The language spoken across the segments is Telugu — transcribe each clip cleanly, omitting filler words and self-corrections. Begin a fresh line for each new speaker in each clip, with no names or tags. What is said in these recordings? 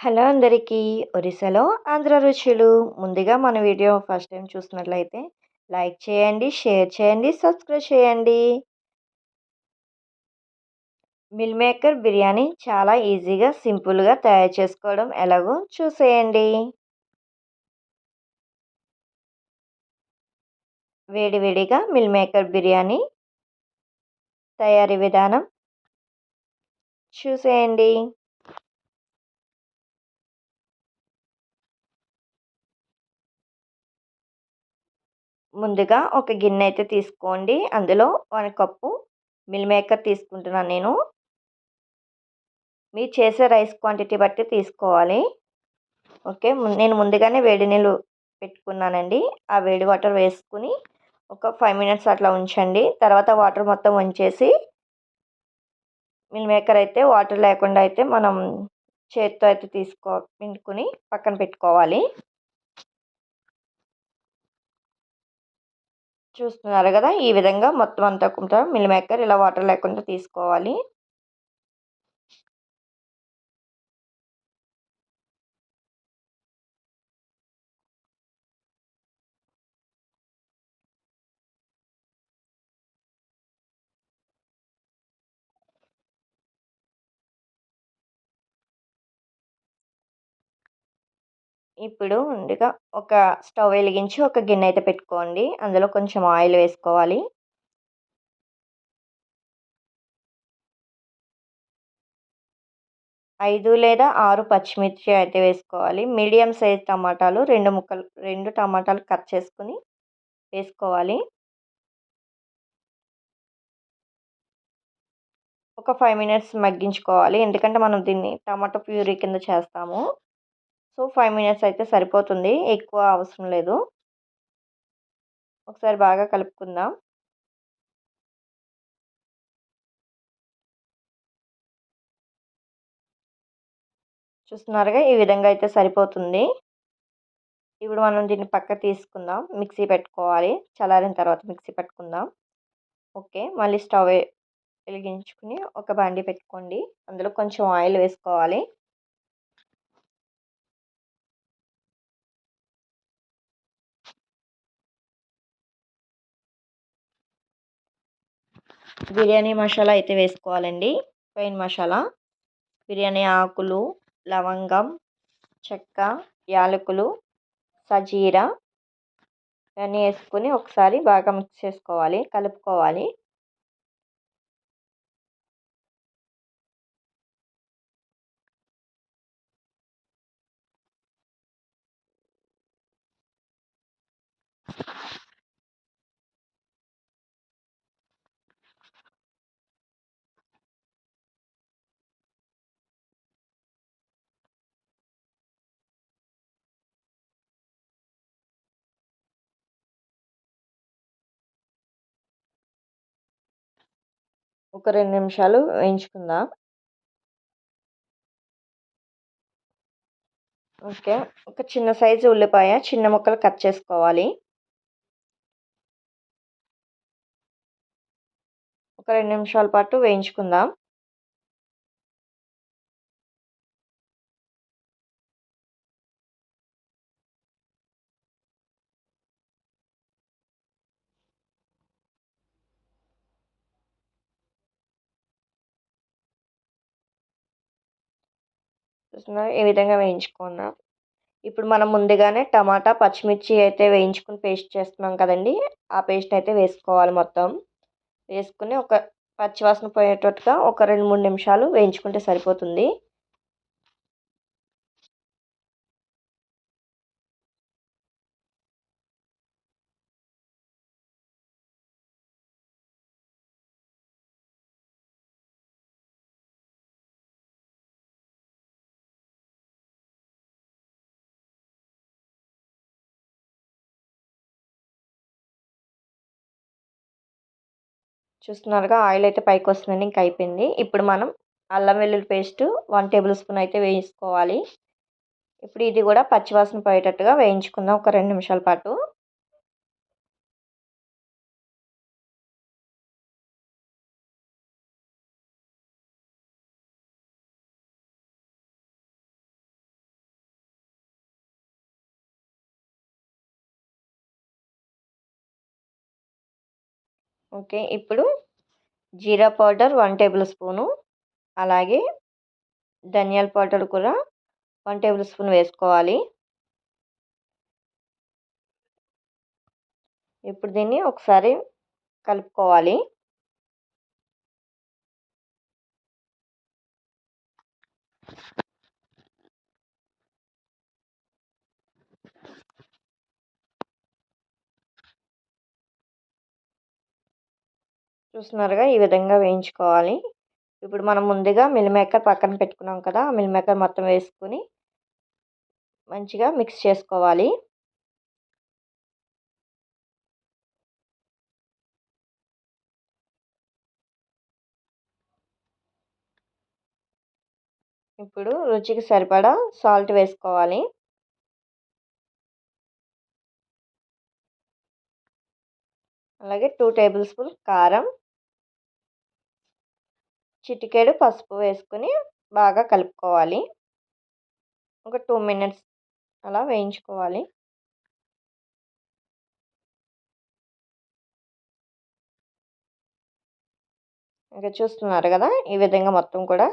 హలో అందరికీ! ఒరిస్సాలో ఆంధ్ర రుచులు. ముందుగా మన వీడియో ఫస్ట్ టైం చూస్తున్నట్లయితే లైక్ చేయండి, షేర్ చేయండి, సబ్స్క్రైబ్ చేయండి. మిల్ మేకర్ బిర్యానీ చాలా ఈజీగా, సింపుల్‌గా తయారు చేసుకోవడం ఎలాగో చూసేయండి. వేడివేడిగా మిల్ మేకర్ బిర్యానీ తయారీ విధానం చూసేయండి. ముందుగా ఒక గిన్నె అయితే తీసుకోండి. అందులో 1 కప్పు మిల్ మేకర్ తీసుకుంటున్నాను నేను. మీరు చేసే రైస్ క్వాంటిటీ బట్టి తీసుకోవాలి. ఓకే. నేను ముందుగానే వేడి నీళ్ళు పెట్టుకున్నానండి. ఆ వేడి వాటర్ వేసుకొని ఒక 5 మినిట్స్ అట్లా ఉంచండి. తర్వాత వాటర్ మొత్తం వంచేసి మిల్ మేకర్ అయితే వాటర్ లేకుండా అయితే మనం చేత్తో అయితే పిండుకొని పక్కన పెట్టుకోవాలి. చూస్తున్నారు గదా! ఈ విధంగా మొత్తం అంతా కూడా మిల్ మేకర్ ఇలా వాటర్ లేకుండా తీసుకోవాలి. ఇప్పుడు ముందుగా ఒక స్టవ్ వెలిగించి ఒక గిన్నె అయితే పెట్టుకోండి. అందులో కొంచెం ఆయిల్ వేసుకోవాలి. 5 లేదా 6 పచ్చిమిర్చి అయితే వేసుకోవాలి. మీడియం సైజ్ టమాటాలు 2 టమాటాలు కట్ చేసుకొని వేసుకోవాలి. ఒక 5 మినిట్స్ మగ్గించుకోవాలి. ఎందుకంటే మనం దీన్ని టమాటా ప్యూరీ కింద చేస్తాము. సో, 5 మినిట్స్ అయితే సరిపోతుంది. ఎక్కువ అవసరం లేదు. ఒకసారి బాగా కలుపుకుందాం. చూస్తున్నారుగా ఈ విధంగా అయితే సరిపోతుంది. ఇప్పుడు మనం దీన్ని పక్కకు తీసుకుందాం. మిక్సీ పెట్టుకోవాలి. చల్లారిన తర్వాత మిక్సీ పట్టుకుందాం. ఓకే. మళ్ళీ స్టవ్ వెలిగించుకొని ఒక బాండీ పెట్టుకోండి. అందులో కొంచెం ఆయిల్ వేసుకోవాలి. బిర్యానీ మసాలా అయితే వేసుకోవాలండి. ప్లెయిన్ మసాలా. బిర్యానీ ఆకులు, లవంగం, చెక్క, యాలకులు, షాజీరా ఇవన్నీ వేసుకొని ఒకసారి బాగా మిక్స్ చేసుకోవాలి. కలుపుకోవాలి. ఒక 2 నిమిషాలు వేయించుకుందాం. ఓకే. ఒక చిన్న సైజు ఉల్లిపాయ చిన్న ముక్కలు కట్ చేసుకోవాలి. ఒక 2 నిమిషాల పాటు వేయించుకుందాం. చూస్తున్నారు ఈ విధంగా వేయించుకున్నాం. ఇప్పుడు మనం ముందుగానే టమాటా, పచ్చిమిర్చి అయితే వేయించుకొని పేస్ట్ చేస్తున్నాం కదండీ! ఆ పేస్ట్ అయితే వేసుకోవాలి మొత్తం. వేసుకొని ఒక పచ్చివాసన పోయేటట్టుగా ఒక 2, 3 నిమిషాలు వేయించుకుంటే సరిపోతుంది. చూస్తున్నారుగా ఆయిల్ అయితే పైకొస్తుందండి. ఇంక అయిపోయింది. ఇప్పుడు మనం అల్లం వెల్లుల్లి పేస్ట్ 1 టేబుల్ స్పూన్ అయితే వేసుకోవాలి. ఇప్పుడు ఇది కూడా పచ్చివాసన పోయేటట్టుగా వేయించుకుందాం ఒక 2 నిమిషాల పాటు. ఓకే. ఇప్పుడు జీరా పౌడర్ 1 టేబుల్ స్పూను, అలాగే ధనియాల పౌడర్ కూడా 1 టేబుల్ స్పూన్ వేసుకోవాలి. ఇప్పుడు దీన్ని ఒకసారి కలుపుకోవాలి. చూస్తున్నారుగా, ఈ విధంగా వేయించుకోవాలి. ఇప్పుడు మనం ముందుగా మిల్ మేకర్ పక్కన పెట్టుకున్నాం కదా, ఆ మిల్ మేకర్ మొత్తం వేసుకొని మంచిగా మిక్స్ చేసుకోవాలి. ఇప్పుడు రుచికి సరిపడా సాల్ట్ వేసుకోవాలి. అలాగే 2 టేబుల్ స్పూన్ కారం, చిటికెడు పసుపు వేసుకొని బాగా కలుపుకోవాలి. ఒక 2 మినిట్స్ అలా వేయించుకోవాలి. ఇంకా చూస్తున్నారు కదా, ఈ విధంగా మొత్తం కూడా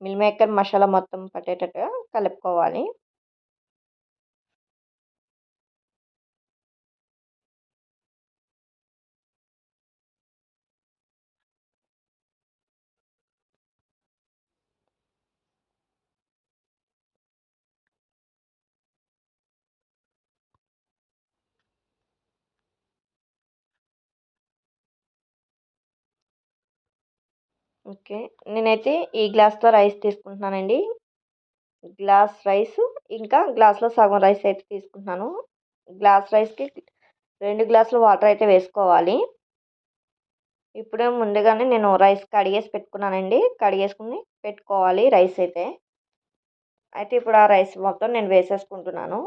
మిల్ మేకర్ మసాలా మొత్తం పట్టేటట్టుగా కలుపుకోవాలి. ఓకే. నేనైతే ఈ గ్లాస్‌తో రైస్ తీసుకుంటున్నానండి. గ్లాస్ రైసు, ఇంకా గ్లాస్‌లో సగం రైస్ అయితే తీసుకుంటున్నాను. గ్లాస్ రైస్‌కి 2 గ్లాసులు వాటర్ అయితే వేసుకోవాలి. ఇప్పుడే ముందుగానే నేను రైస్ కడిగేసి పెట్టుకున్నానండి. కడిగేసుకొని పెట్టుకోవాలి రైస్ అయితే. అయితే ఇప్పుడు ఆ రైస్ మొత్తం నేను వేసేసుకుంటున్నాను.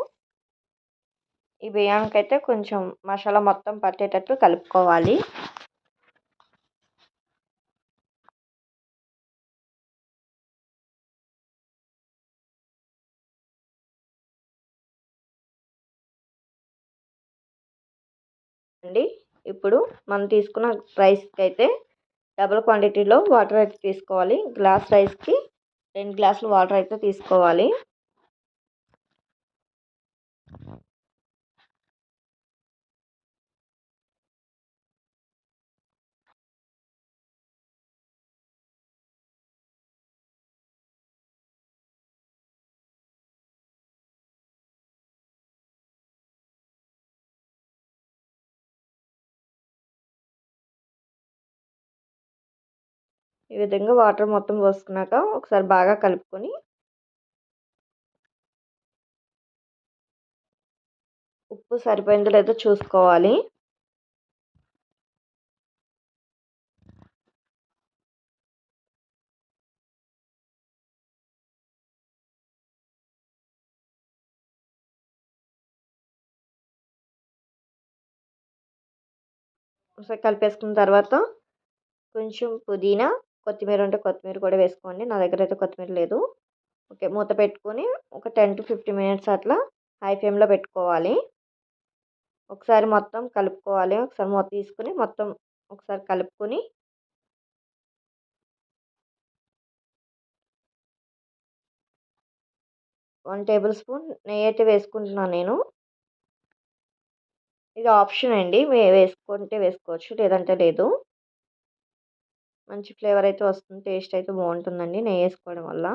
ఈ బియ్యానికైతే కొంచెం మసాలా మొత్తం పట్టేటట్టు కలుపుకోవాలి. అండి, ఇప్పుడు మనం తీసుకున్న రైస్‌కి అయితే డబుల్ క్వాంటిటీలో వాటర్ అయితే తీసుకోవాలి. గ్లాస్ రైస్‌కి 2 గ్లాసులు వాటర్ అయితే తీసుకోవాలి. ఈ విధంగా వాటర్ మొత్తం పోసుకున్నాక ఒకసారి బాగా కలుపుకొని ఉప్పు సరిపోయిందో లేదో చూసుకోవాలి. ఒకసారి కలిపేసుకున్న తర్వాత కొంచెం పుదీనా, కొత్తిమీర ఉంటే కొత్తిమీర కూడా వేసుకోండి. నా దగ్గర అయితే కొత్తిమీర లేదు. ఓకే. మూత పెట్టుకొని ఒక 10-15 మినిట్స్ అట్లా హై ఫ్లేమ్‌లో పెట్టుకోవాలి. ఒకసారి మొత్తం కలుపుకోవాలి. ఒకసారి మూత తీసుకొని మొత్తం ఒకసారి కలుపుకొని 1 టేబుల్ స్పూన్ నెయ్యయితే వేసుకుంటున్నాను నేను. ఇది ఆప్షన్ అండి. వేసుకుంటే వేసుకోవచ్చు. లేదంటే లేదు. మంచి ఫ్లేవర్ అయితే వస్తుంది. టేస్ట్ అయితే బాగుంటుందండి నెయ్యేసుకోవడం వల్ల.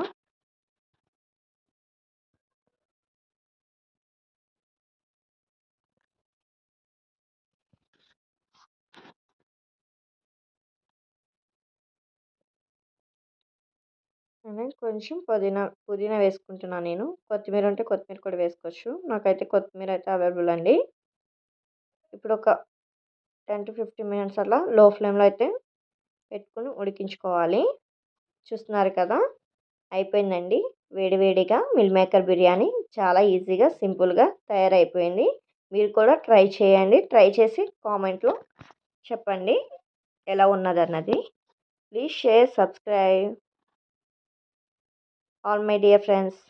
నేను కొంచెం పుదీనా వేసుకుంటున్నాను నేను. కొత్తిమీర ఉంటే కొత్తిమీర కూడా వేసుకోవచ్చు. నాకైతే కొత్తిమీర అయితే అవైలబుల్ అండి. ఇప్పుడు ఒక 10-15 మినిట్స్ అట్లా లో ఫ్లేమ్‌లో అయితే పెట్టుకొని ఉడికించుకోవాలి. చూస్తున్నారు కదా, అయిపోయిందండి. వేడి వేడిగా మిల్ మేకర్ బిర్యానీ చాలా ఈజీగా, సింపుల్‌గా తయారైపోయింది. మీరు కూడా ట్రై చేయండి. ట్రై చేసి కామెంట్‌లో చెప్పండి ఎలా ఉన్నదన్నది. Please share, subscribe all my dear friends.